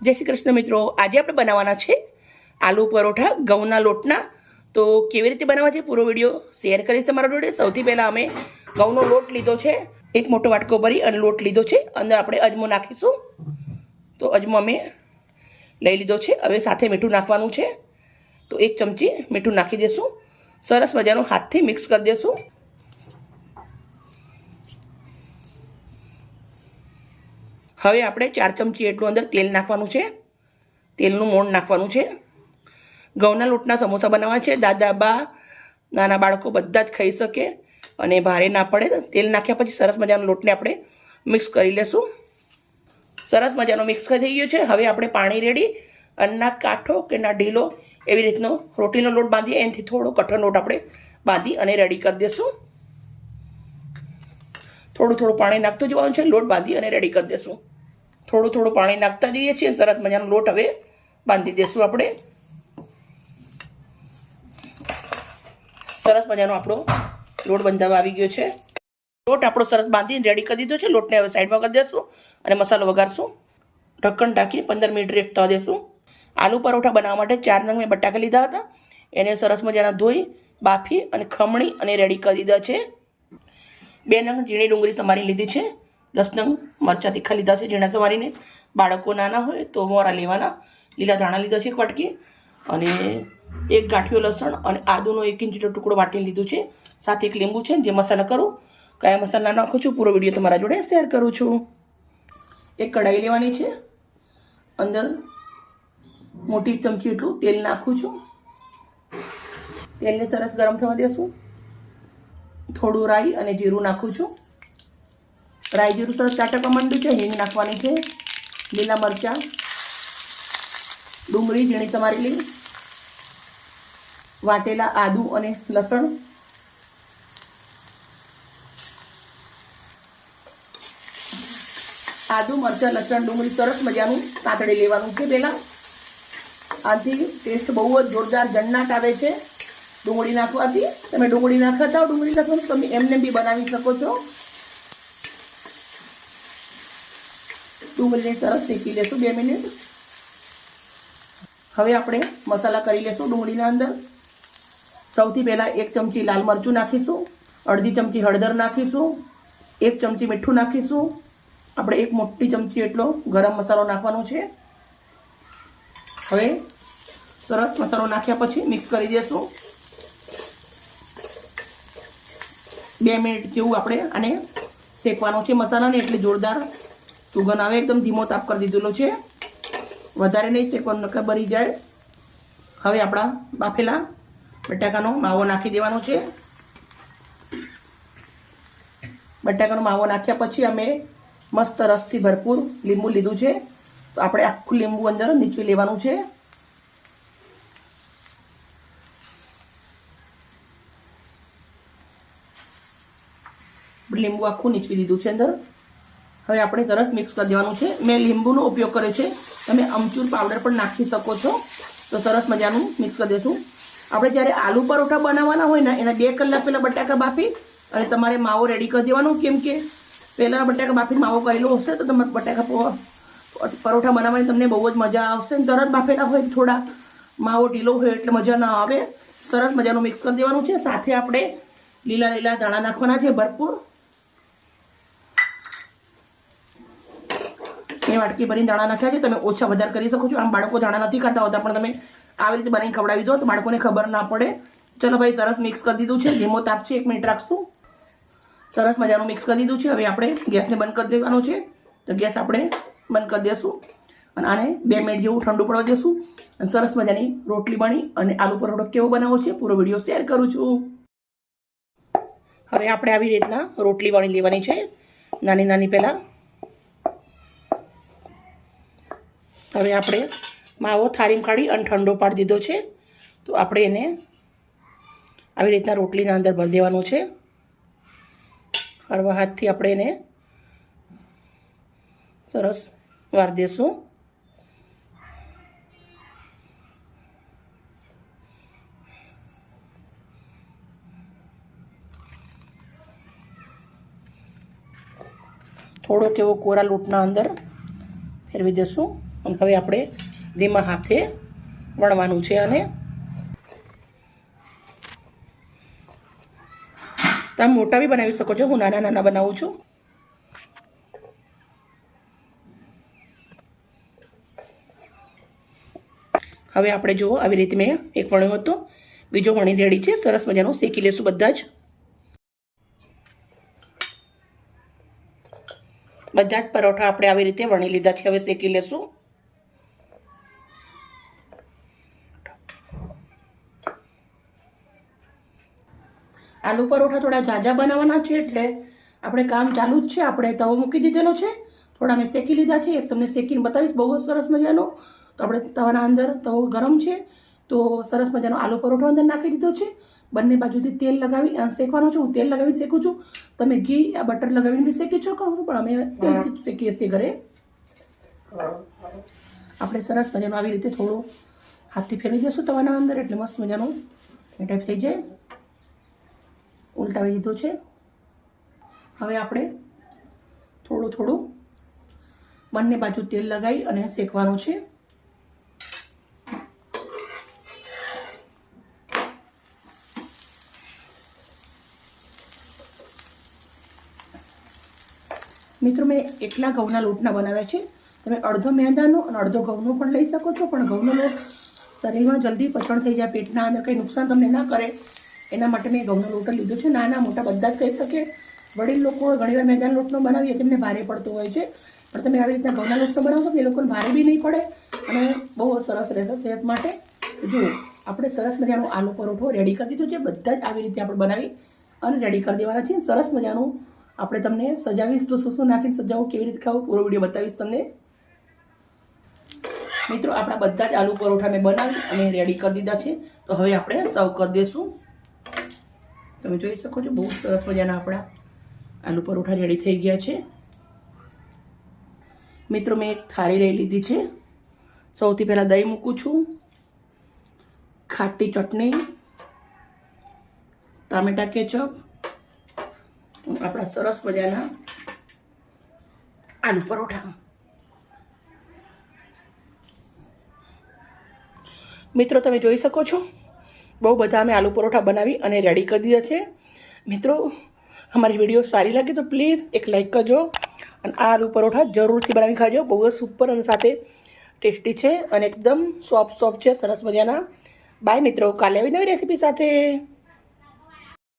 जय श्री कृष्ण मित्रों, आज આપણે બનાવવાના છે આલુ પરોઠા ઘઉંના લોટના। તો કેવી રીતે બનાવવા છે પૂરો વિડિયો શેર કરીશ તમારા જોડે। સૌથી પહેલા અમે ઘઉંનો લોટ લીધો છે, એક મોટો વાટકો ભરી અને લોટ લીધો છે। અંદર આપણે અજમો નાખીશું। તો અજમો અમે લઈ લીધો છે। હવે સાથે મીઠું નાખવાનું છે, તો એક ચમચી મીઠું નાખી દેશું। સરસ મજાનું હાથથી મિક્સ કરી દેશું। હવે આપણે 4 ચમચી એટલું અંદર તેલ નાખવાનું છે, તેલનું મોણ નાખવાનું છે। ઘઉંના લોટના સમોસા બનાવવા છે, દાદા બા નાના બાળકો બધા જ ખાઈ શકે અને ભારે ના પડે। તેલ નાખ્યા પછી સરસ મજાનો લોટને આપણે મિક્સ કરી લેશું। સરસ મજાનો મિક્સ થઈ ગયો છે। હવે આપણે પાણી રેડી અને ના કાઠો કે ના ઢીલો એવી રીતનો રોટીનો લોટ બાંધીએ એનાથી થોડો કઠણ લોટ આપણે બાંધી અને રેડી કરી દઈશું। થોડું થોડું પાણી નાખતું જવાનું છે, લોટ બાંધી અને રેડી કરી દઈશું। થોડું થોડું પાણી નાખતા જઈએ છીએ। સરસ મજાનો લોટ હવે બાંધી દઈશું આપણે। સરસ મજાનો આપણો લોટ બંધાવા આવી ગયો છે। લોટ આપણો સરસ બાંધીને રેડી કરી દીધો છે। લોટને હવે સાઈડમાં કરી દઈશું અને મસાલો વઘારશું। ઢક્કણ ઢાંકી 15 મિનિટ રેસ્ટ થવા દઈશું। આલુ પરોઠા બનાવવા માટે 4 નંગ મેં બટાકા લીધા હતા, એને સરસ મજાના ધોઈ બાફી અને ખમણી અને રેડી કરી દીધા છે। 2 નંગ ઝીણી ડુંગળી સમારી લીધી છે। 10 નંગ મરચાં તીખા લીધા છે ઝીણા સમારીને। બાળકો નાના હોય તો મોરા લેવાના। લીલા ધાણા લીધા છે 1 વાટકી અને 1 ગાંઠિયો લસણ અને આદુનો 1 ઇંચ જેટલો ટુકડો વાટી લીધું છે। સાથે 1 લીંબુ છે। જે મસાલા કરું કયા મસાલા નાખું છું પૂરો વિડીયો તમારા જોડે શેર કરું છું। એક કઢાઈ લેવાની છે, અંદર મોટી ચમચી એટલું તેલ નાખું છું। તેલને સરસ ગરમ થવા દેશું। થોડું રાઈ અને જીરું નાખું છું। રાઈ જીરું સરસ ચાટકવા માંડ્યું છે। હિંગ નાખવાની છે, લીલા મરચાં, ડુંગળી ઝીણી સમારેલી, વાટેલા આદુ અને લસણ, આદુ મરચાં લસણ ડુંગળી સરસ મજાનું સાંતળી લેવાનું છે પહેલાં। આથી ટેસ્ટ બહુ જ જોરદાર જન્નાટ આવે છે ડુંગળી નાખવાથી। તમે ડુંગળી ના ખાતા હો, ડુંગળી નાખવાનું તમે એમને બી બનાવી શકો છો। ડુંગળીને સરસ શેકી લેશું 2 મિનિટ। હવે આપણે મસાલા કરી લેશું ડુંગળીના અંદર। સૌથી પહેલાં 1 ચમચી લાલ મરચું નાખીશું, અડધી ચમચી હળદર નાખીશું, 1 ચમચી મીઠું નાખીશું। આપણે 1 મોટી ચમચી એટલો ગરમ મસાલો નાખવાનો છે। હવે સરસ મસાલો નાખ્યા પછી મિક્સ કરી દઈશું। 2 મિનિટ જેવું આપણે આને શેકવાનું છે મસાલાને, એટલે જોરદાર સુગંધ આવે। એકદમ ધીમો તાપ કરી દીધેલો છે, વધારે નહીં શેકવાનું નકર બળી જાય। હવે આપણા બાફેલા બટાકાનો માવો નાખી દેવાનો છે। બટાકાનો માવો નાખ્યા પછી અમે મસ્ત રસથી ભરપૂર લીંબુ લીધું છે, તો આપણે આખું લીંબુ અંદર નીચું લેવાનું છે। લીંબુ આખું નીચવી દીધું છે અંદર। હવે આપણે સરસ મિક્સ કરી દેવાનું છે। મેં લીંબુનો ઉપયોગ કર્યો છે, તમે અમચૂર પાવડર પણ નાખી શકો છો। તો સરસ મજાનું મિક્સ કરી દઈશું। આપણે જ્યારે આલુ પરોઠા બનાવવાના હોય ને એના 2 કલાક પહેલાં બટાકા બાફી અને તમારે માવો રેડી કરી દેવાનો, કેમ કે પહેલાં બટાકા બાફીને માવો કરેલો હશે તો તમારે બટાકા પરોઠા બનાવવાની તમને બહુ જ મજા આવશે। તરત બાફેલા હોય થોડા માવો ઢીલો હોય એટલે મજા ના આવે। સરસ મજાનું મિક્સ કરી દેવાનું છે। સાથે આપણે લીલા લીલા ધાણા નાખવાના છે ભરપૂર। મેં વાટકી ભરીને ધાણા નાખ્યા છે, તમે ઓછા વધારે કરી શકો છો। આમ બાળકો ધાણા નથી ખાતા હોતા, પણ તમે આવી રીતે બનાવીને ખવડાવી દો તો બાળકોને ખબર ના પડે। ચલો ભાઈ, સરસ મિક્સ કરી દીધું છે। ધીમો તાપ છે, 1 મિનિટ રાખશું। સરસ મજાનું મિક્સ કરી દીધું છે। હવે આપણે ગેસને બંધ કરી દેવાનો છે, તો ગેસ આપણે બંધ કરી દઈશું અને આને 2 મિનિટ જેવું ઠંડુ પડવા દઈશું। અને સરસ મજાની રોટલી બની અને આલુ પરોઠો કેવો બનાવવો છે પૂરો વિડીયો શેર કરું છું। હવે આપણે આવી રીતના રોટલી વણી લેવાની છે, નાની નાની પહેલાં। હવે આપણે માવો થાળીમાં કાઢી અને ઠંડો પાડી દીધો છે, તો આપણે એને આવી રીતના રોટલીના અંદર ભરી દેવાનું છે। હળવા હાથથી આપણે એને સરસ વાર દઈશું। થોડોક એવો કોરા લોટના અંદર ફેરવી દઈશું। અને હવે આપણે ધીમા હાથે વણવાનું છે. અને તમે મોટા બી બનાવી શકો છો, હું નાના નાના બનાવું છું. હવે આપણે જુઓ આવી રીતે મેં એક વણ્યો હતો, બીજો વણી રેડી છે. સરસ મજાનું શેકી લેશું બધા જ પરોઠા આપણે આવી રીતે વણી લીધા છે. હવે શેકી લેશું. આલુ પરોઠા થોડા ઝાઝા બનાવવાના છે એટલે આપણે કામ ચાલુ જ છે. આપણે તવો મૂકી દીધેલો છે, થોડા મેં શેકી લીધા છે. એક તમને શેકીને બતાવીશ, બહુ જ સરસ મજાનો. તો આપણે તવાના અંદર તવો ગરમ છે તો સરસ મજાનો આલુ પરોઠો અંદર નાખી દીધો છે. બંને બાજુથી તેલ લગાવી શેકવાનો છે. હું તેલ લગાવી શેકું છું, તમે ઘી બટર લગાવીને બી શેકી શકો છો, પણ અમે તેલથી શેકીએ છીએ ઘરે. આપણે સરસ મજાનું આવી રીતે થોડું હાથથી ફેરવી દઈશું તવાના અંદર, એટલે મસ્ત મજાનું એ ટાઈપ થઈ જાય. ઉલટાવી દીધું છે. હવે આપણે થોડું બંને બાજુ તેલ લગાવી અને શેકવાનું છે. મિત્રો મેં એટલા ઘઉંના લોટના બનાવ્યા છે. તમે અડધો મેંદાનો અને અડધો ઘઉંનો પણ લઈ શકો છો, પણ ઘઉંનો લોટ શરીરમાં જલ્દી પચણ થઈ જાય, પેટના અંદર કંઈ નુકસાન તમને ના કરે એના માટે મેં ઘઉંનો લોટ લીધો છે. નાના મોટા બધા જ કહી શકે. વડીલ લોકો ઘણીવાર મેંદાના લોટનો બનાવીએ તેમને ભારે પડતો હોય છે, પણ તમે આવી રીતના ઘઉંના લોટનો બનાવશો તો એ લોકોને ભારે બી નહીં પડે અને બહુ સરસ રહેશે સેહત માટે. જુઓ આપણે સરસ મજાનો આલુ પરોઠો રેડી કરી દીધો છે. બધા જ આવી રીતે આપણે બનાવી અને રેડી કરી દેવાના છે. સરસ મજાનું આપણે તમને સજાવીશ તો શું નાખીને સજાવું, કેવી રીતે ખાવું, પૂરો વિડીયો બતાવીશ તમને. મિત્રો આપણા બધા જ આલુ પરોઠા મેં બનાવી અને રેડી કરી દીધા છે. તો હવે આપણે સર્વ કરી દઈશું. તમે જોઈ શકો છો બહુ સરસ મજાના આપણા આલુ પરોઠા રેડી થઈ ગયા છે. મિત્રો મેં એક થાળી લઈ લીધી છે. સૌથી પહેલાં દહીં મૂકું છું, ખાટી ચટણી, ટામેટા કેચઅપ, આપણા સરસ મજાના આલુ પરોઠા. મિત્રો તમે જોઈ શકો છો બહુ બધા અમે આલુ પરોઠા બનાવી અને રેડી કરી દીધા છે. મિત્રો અમારી વિડીયો સારી લાગે તો પ્લીઝ એક લાઈક કરજો અને આ આલુ પરોઠા જરૂરથી બનાવી ખાજો. બહુ જ સુપર અને સાથે ટેસ્ટી છે અને એકદમ સોફ્ટ છે, સરસ મજાના. બાય મિત્રો, કાલે આવી નવી રેસીપી સાથે.